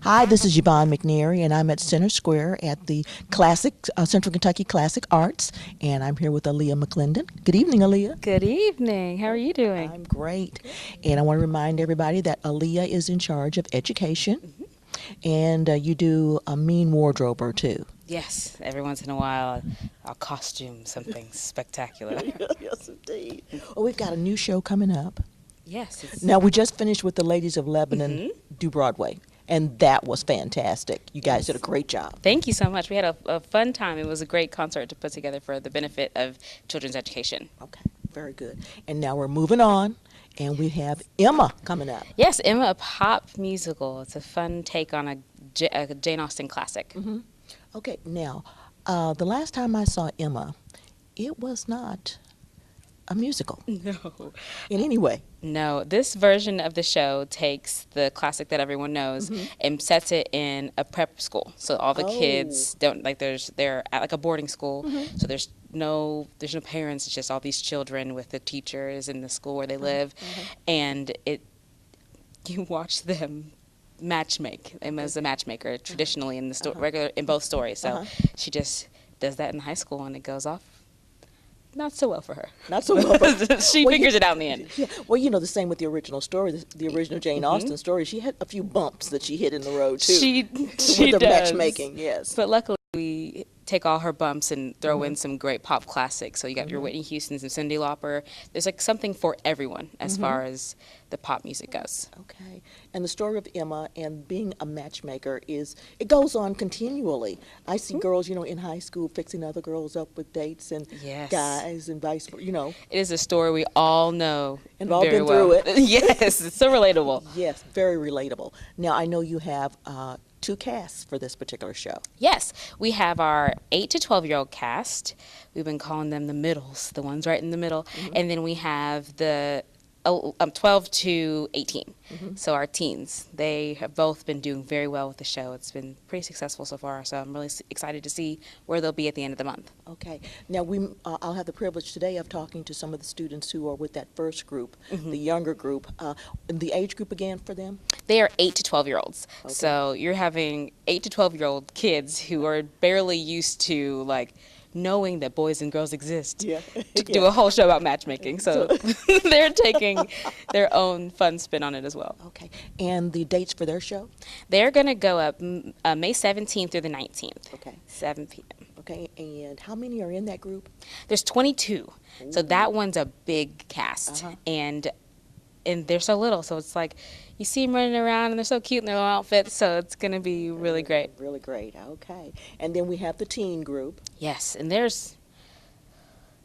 Hi, this is Yvonne McNary, and I'm at Center Square at the Central Kentucky Classic Arts, and I'm here with Aaliyah McClendon. Good evening, Aaliyah. Good evening. How are you doing? I'm great, and I want to remind everybody that Aaliyah is in charge of education, and you do a mean wardrobe or two. Yes, every once in a while I'll costume something spectacular. Yes, indeed. Well, we've got a new show coming up. Yes. Now, we just finished with the Ladies of Lebanon Mhm. do Broadway, and that was fantastic. You guys did a Yes. great job. Thank you so much. We had a fun time. It was a great concert to put together for the benefit of children's education. Okay, very good. And now we're moving on, and we have Emma coming up. Yes, Emma, a pop musical. It's a fun take on a Jane Austen classic. Okay, now, the last time I saw Emma, it was not a musical No. in any way. No, this version of the show takes the classic that everyone knows and sets it in a prep school. So all the kids don't they're at like a boarding school. So there's no parents. It's just all these children with the teachers in the school where they live, and you watch them matchmake. Emma's a matchmaker traditionally in the regular in both stories. So she just does that in high school, and it goes off not so well for her. Not so well. She Well, figures it out in the end. Yeah, well, you know, the same with the original story, the original Jane Austen story. She had a few bumps that she hit in the road, too. She with the does. matchmaking, yes. But luckily, we take all her bumps and throw in some great pop classics. So you got your Whitney Houstons and Cyndi Lauper. There's like something for everyone as far as the pop music goes. Okay. And the story of Emma and being a matchmaker it goes on continually. I see girls, you know, in high school fixing other girls up with dates and Yes. guys and vice versa, you know. It is a story we all know And all very been well. through it. Yes, it's so relatable. Yes, very relatable. Now, I know you have two casts for this particular show. Yes, we have our 8 to 12-year-old cast. We've been calling them the middles, the ones right in the middle. And then we have the 12 to 18. So our teens, they have both been doing very well with the show. It's been pretty successful so far, so I'm really excited to see where they'll be at the end of the month. Okay. Now, I'll have the privilege today of talking to some of the students who are with that first group, the younger group. The age group again for them? They are 8 to 12-year-olds. Okay. So you're having 8 to 12-year-old kids who are barely used to, like, knowing that boys and girls exist Yeah. to do a whole show about matchmaking. So they're taking their own fun spin on it as well. Okay. And the dates for their show? They're going to go up May 17th through the 19th, Okay. 7 p.m. Okay. And how many are in that group? There's 22. So that one's a big cast. And they're so little, so it's like you see them running around and they're so cute in their little outfits, so it's going to be really great. Really great. Okay. And then we have the teen group. Yes, and there's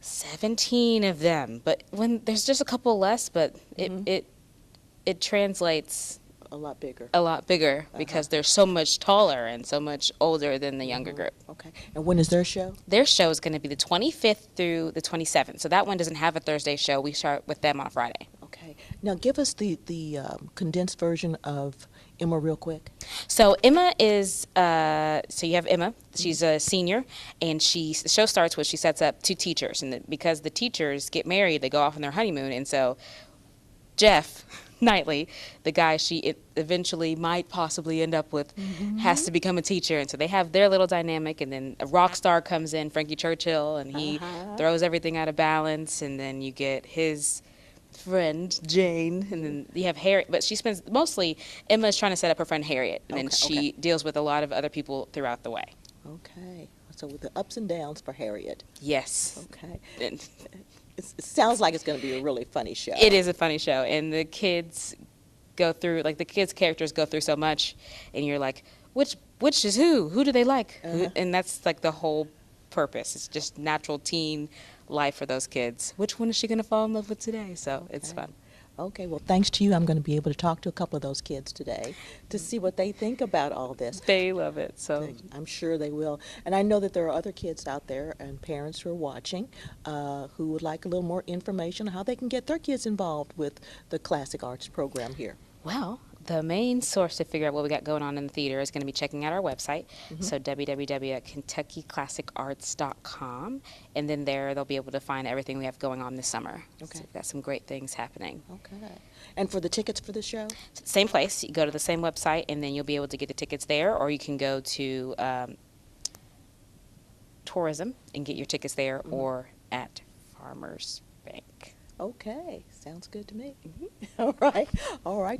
17 of them, but when there's just a couple less, but it translates A lot bigger. a lot bigger because they're so much taller and so much older than the younger group. Okay. And when is their show? Their show is going to be the 25th through the 27th, so that one doesn't have a Thursday show. We start with them on Friday. Okay. Now, give us the condensed version of Emma real quick. So Emma is, so you have Emma, she's a senior, and the show starts with she sets up two teachers, and because the teachers get married, they go off on their honeymoon, and so Jeff Knightley, the guy she eventually might possibly end up with, has to become a teacher, and so they have their little dynamic, and then a rock star comes in, Frankie Churchill, and he throws everything out of balance, and then you get his friend Jane, and then you have Harriet, but she spends mostly Emma is trying to set up her friend Harriet, and then she deals with a lot of other people throughout the way. Okay. So with the ups and downs for Harriet. Yes. Okay. And It sounds like it's going to be a really funny show. it is a funny show, and the kids go through, like, the kids' characters go through so much, and you're like, which is who? Who do they like? And that's like the whole purpose. It's just natural teen life for those kids. Which one is she going to fall in love with today? So it's fun. Okay, well, thanks to you, I'm going to be able to talk to a couple of those kids today to see what they think about all this. They love it. So I'm sure they will. And I know that there are other kids out there and parents who are watching who would like a little more information on how they can get their kids involved with the Classic Arts program here. well, The main source to figure out what we got going on in the theater is going to be checking out our website, so www.kentuckyclassicarts.com, and then there they'll be able to find everything we have going on this summer. Okay. So we've got some great things happening. Okay. And for the tickets for the show? Same place. You go to the same website, and then you'll be able to get the tickets there, or you can go to tourism and get your tickets there, or at Farmers Bank. Okay, sounds good to me. All right,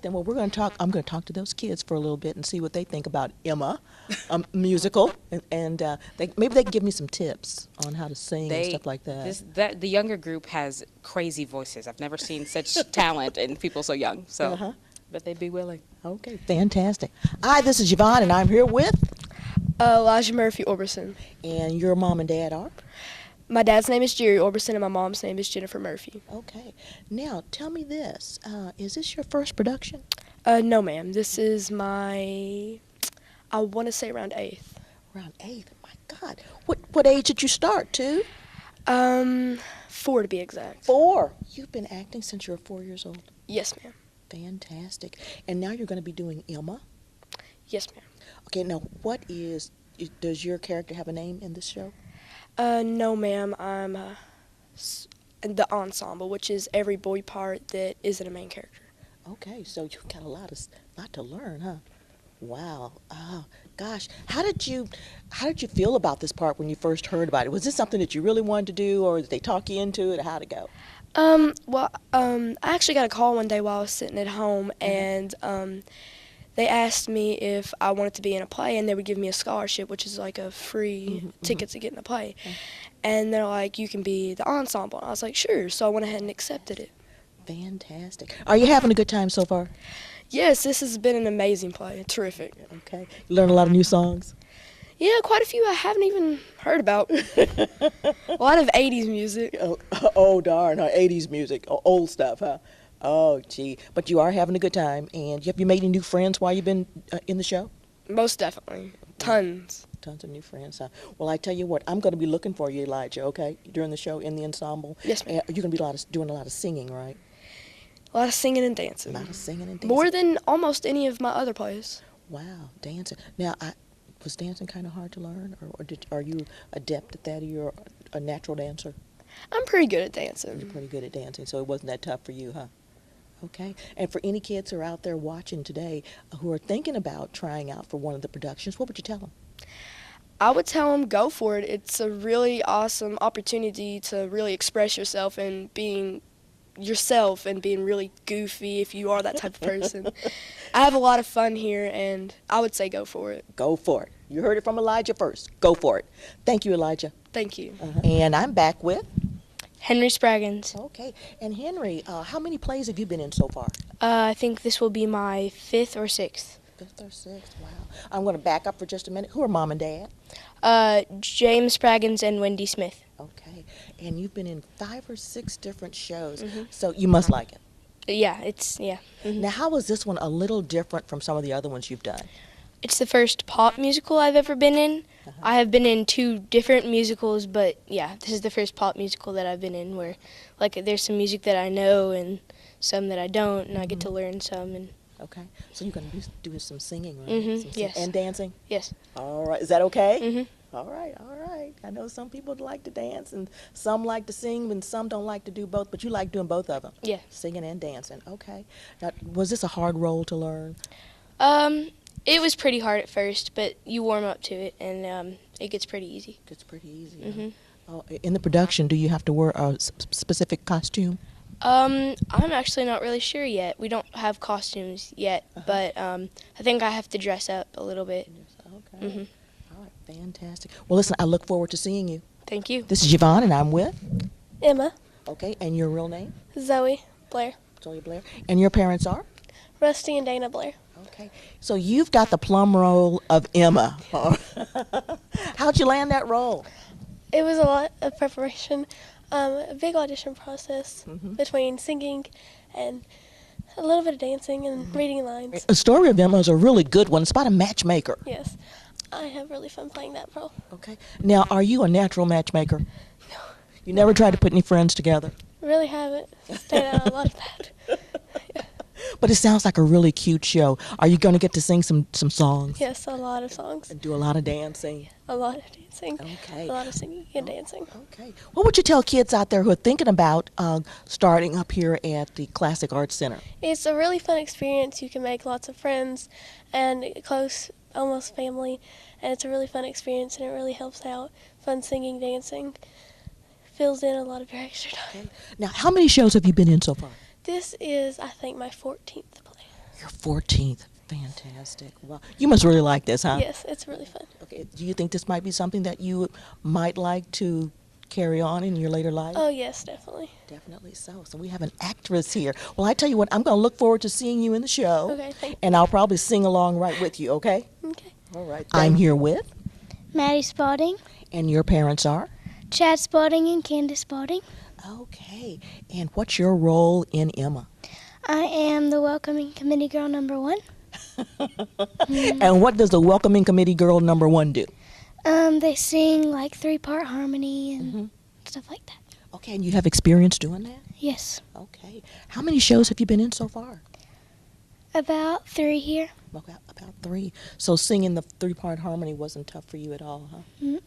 then. Well, I'm going to talk to those kids for a little bit and see what they think about Emma, musical, and maybe they can give me some tips on how to sing and stuff like that. The younger group has crazy voices. I've never seen such talent in people so young. So, but they'd be willing. Okay, fantastic. Hi, this is Yvonne, and I'm here with Elijah Murphy Oberson. And your mom and dad are? My dad's name is Jerry Oberson, and my mom's name is Jennifer Murphy. Okay. Now, tell me this. Is this your first production? No, ma'am. This is I want to say around 8th. Around 8th? My God. What age did you start, too? 4 to be exact. 4? You've been acting since you were 4 years old? Yes, ma'am. Fantastic. And now you're going to be doing Emma? Yes, ma'am. Okay, now does your character have a name in this show? No, ma'am. I'm in the ensemble, which is every boy part that isn't a main character. Okay, so you've got a lot to learn, huh? Wow. Oh, gosh. How did you feel about this part when you first heard about it? Was this something that you really wanted to do, or did they talk you into it, or how'd it go? I actually got a call one day while I was sitting at home, and they asked me if I wanted to be in a play, and they would give me a scholarship, which is like a free ticket to get in a play. And they're like, you can be the ensemble. And I was like, sure. So I went ahead and accepted it. Fantastic. Are you having a good time so far? Yes, this has been an amazing play. Terrific. Okay. You learned a lot of new songs? Yeah, quite a few I haven't even heard about. A lot of 80s music. Oh darn, 80s music, old stuff, huh? Oh, gee. But you are having a good time. And have you made any new friends while you've been in the show? Most definitely. Tons. Tons of new friends, huh? Well, I tell you what, I'm going to be looking for you, Elijah, okay, during the show in the ensemble. Yes, ma'am. You're going to be doing a lot of singing, right? A lot of singing and dancing. A lot of singing and dancing. More than almost any of my other plays. Wow, dancing. Now, was dancing kind of hard to learn, or are you adept at that, or you're a natural dancer? I'm pretty good at dancing. You're pretty good at dancing, so it wasn't that tough for you, huh? Okay. And for any kids who are out there watching today who are thinking about trying out for one of the productions, what would you tell them? I would tell them go for it. It's a really awesome opportunity to really express yourself and being yourself and being really goofy if you are that type of person. I have a lot of fun here, and I would say go for it. Go for it. You heard it from Elijah first. Go for it. Thank you, Elijah. Thank you. And I'm back with Henry Spraggins. Okay. And Henry, how many plays have you been in so far? I think this will be my 5th or 6th. 5th or 6th. Wow. I'm going to back up for just a minute. Who are Mom and Dad? James Spraggins and Wendy Smith. Okay. And you've been in 5 or 6 different shows, so you must like it. Yeah, it's, yeah. Now, how was this one a little different from some of the other ones you've done? It's the first pop musical I've ever been in. I have been in 2 different musicals, but yeah, this is the first pop musical that I've been in where, like, there's some music that I know and some that I don't, and I get to learn some. And Okay. So you're going to be doing some singing, right? Yes. And dancing? Yes. All right. Is that okay? All right. I know some people like to dance and some like to sing and some don't like to do both, but you like doing both of them? Yeah. Singing and dancing. Okay. Now, was this a hard role to learn? It was pretty hard at first, but you warm up to it, and it gets pretty easy. It's pretty easy. Huh? In the production, do you have to wear a specific costume? I'm actually not really sure yet. We don't have costumes yet, but I think I have to dress up a little bit. Okay. All right. Fantastic. Well, listen, I look forward to seeing you. Thank you. This is Yvonne, and I'm with? Emma, Okay. And your real name? Zoe Blair, Zoe Blair. And your parents are? Rusty and Dana Blair. Okay. So you've got the plum role of Emma. How'd you land that role? It was a lot of preparation, a big audition process between singing and a little bit of dancing and reading lines. The story of Emma is a really good one. It's about a matchmaker. Yes, I have really fun playing that role. Okay. Now, are you a natural matchmaker? No. You never tried to put any friends together? Really haven't stayed out a lot of that. But it sounds like a really cute show. Are you going to get to sing some songs Yes, a lot of songs. and do a lot of dancing? A lot of dancing. Okay. A lot of singing and dancing. Okay. What would you tell kids out there who are thinking about starting up here at the Classic Arts Center? It's a really fun experience. You can make lots of friends and close, almost family, and it's a really fun experience, and it really helps out. Fun singing, dancing, fills in a lot of your extra time. Okay. Now, how many shows have you been in so far? This is, I think, my 14th play. Your 14th. Fantastic. Well, you must really like this, huh? Yes, it's really fun. Okay. Do you think this might be something that you might like to carry on in your later life? Oh, yes, definitely. Definitely so. So we have an actress here. Well, I tell you what, I'm going to look forward to seeing you in the show. Okay, thank you. And I'll probably sing along right with you, okay? Okay. All right. I'm here with, Maddie Spalding, and your parents are? Chad Spalding, and Candace Spalding. Okay. And what's your role in Emma? I am the welcoming committee girl number 1. And what does the welcoming committee girl number 1 do? They sing like 3-part harmony and stuff like that. Okay, and you have experience doing that? Yes, Okay. How many shows have you been in so far? about 3 here. Okay, about 3. So singing the 3-part harmony wasn't tough for you at all, huh? No.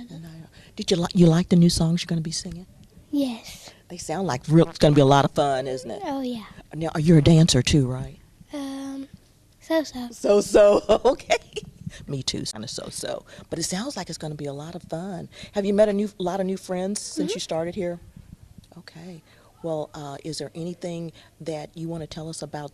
No. Did you like the new songs you're going to be singing? Yes. They sound like it's going to be a lot of fun, isn't it? Oh yeah. Now, you're a dancer too, right? So. So, okay. Me too, kind of so. But it sounds like it's going to be a lot of fun. Have you met a lot of new friends since you started here? Okay. Well, is there anything that you want to tell us about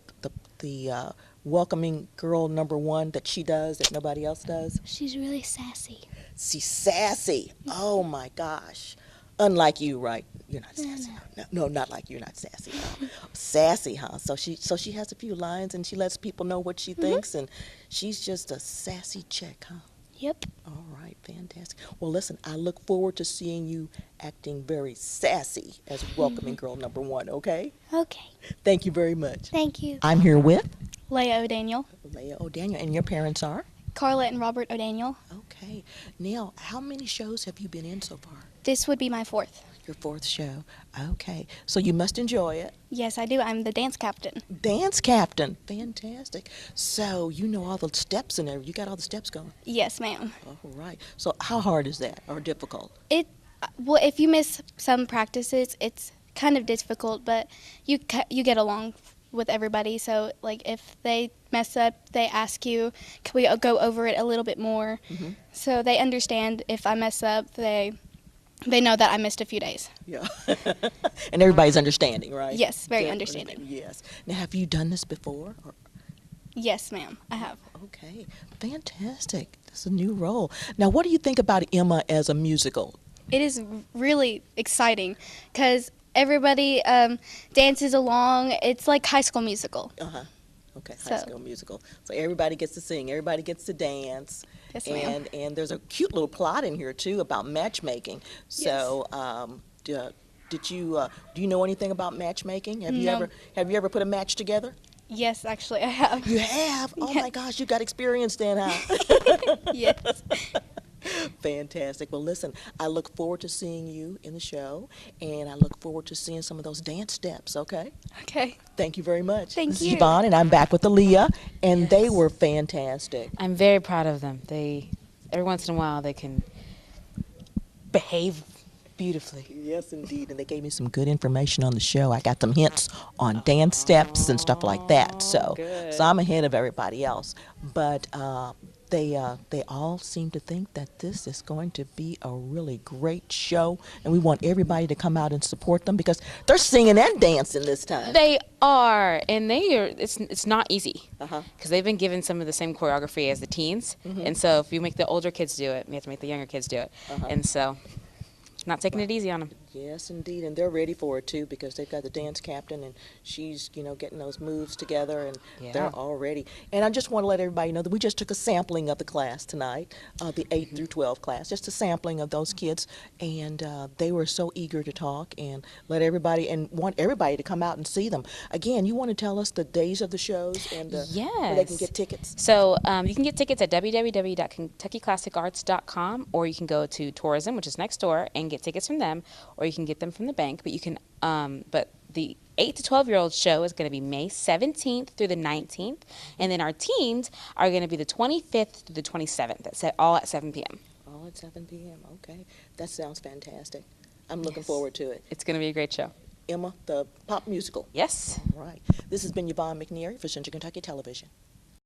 the welcoming girl number 1 that she does that nobody else does? She's really sassy. She's sassy. Oh my gosh. Unlike you, right? You're not sassy. No, not like you. You're not sassy. No. Sassy, huh? So she has a few lines and she lets people know what she thinks, and she's just a sassy chick, huh? Yep. All right, fantastic. Well, listen, I look forward to seeing you acting very sassy as welcoming girl number 1, okay? Okay. Thank you very much. Thank you. I'm here with Leah O'Daniel, Leah O'Daniel, and your parents are? Carla and Robert O'Daniel. Okay. Now, how many shows have you been in so far? This would be my 4th. Your 4th show. Okay. So you must enjoy it. Yes, I do. I'm the dance captain. Dance captain. Fantastic. So you know all the steps and everything. You got all the steps going. Yes, ma'am. All right. So how hard is that or difficult? Well, if you miss some practices, it's kind of difficult, but you get along with everybody. So, like, if they mess up, they ask you, can we go over it a little bit more? So they understand if I mess up, they know that I missed a few days. Yeah. And everybody's understanding, right? Yes, very Yeah, understanding. Yes. Now, have you done this before? Or? Yes, ma'am, I have. Okay. Fantastic. That's a new role. Now, what do you think about Emma as a musical? It is really exciting because everybody dances along. It's like High School Musical. Uh-huh. Okay, High So- School Musical. So everybody gets to sing, everybody gets to dance. Yes, ma'am. And there's a cute little plot in here too about matchmaking. So, do you know anything about matchmaking? Have you No. ever put a match together? Yes, actually, I have. You have? Oh my gosh, you got experience then, huh? Yes. Fantastic. Well, listen, I look forward to seeing you in the show, and I look forward to seeing some of those dance steps, okay? Okay. Thank you very much. Thank This is you. Yvonne, and I'm back with Aaliyah, and they were fantastic. I'm very proud of them. Every once in a while they can behave beautifully. Yes, indeed, and they gave me some good information on the show. I got some hints on dance steps and stuff like that, so good. I'm ahead of everybody else. But they all seem to think that this is going to be a really great show, and we want everybody to come out and support them because they're singing and dancing this time. They are, and it's not easy Uh-huh. because they've been given some of the same choreography as the teens, and so if you make the older kids do it, we have to make the younger kids do it, and so not taking it easy on them. Yes, indeed, and they're ready for it too because they've got the dance captain and she's, getting those moves together and they're all ready. And I just want to let everybody know that we just took a sampling of the class tonight, the 8 through 12 class, just a sampling of those kids, and they were so eager to talk and want everybody to come out and see them. Again, you want to tell us the days of the shows and where they can Yes. get tickets? So you can get tickets at www.kentuckyclassicarts.com, or you can go to Tourism, which is next door, and get tickets from them, or you can get them from the bank. But you can, but the 8 to 12-year-old show is going to be May 17th through the 19th. And then our teens are going to be the 25th through the 27th, all at 7 p.m. All at 7 p.m. Okay. That sounds fantastic. I'm looking Yes. forward to it. It's going to be a great show. Emma, the pop musical. Yes. All right. This has been Yvonne McNeary for Central Kentucky Television.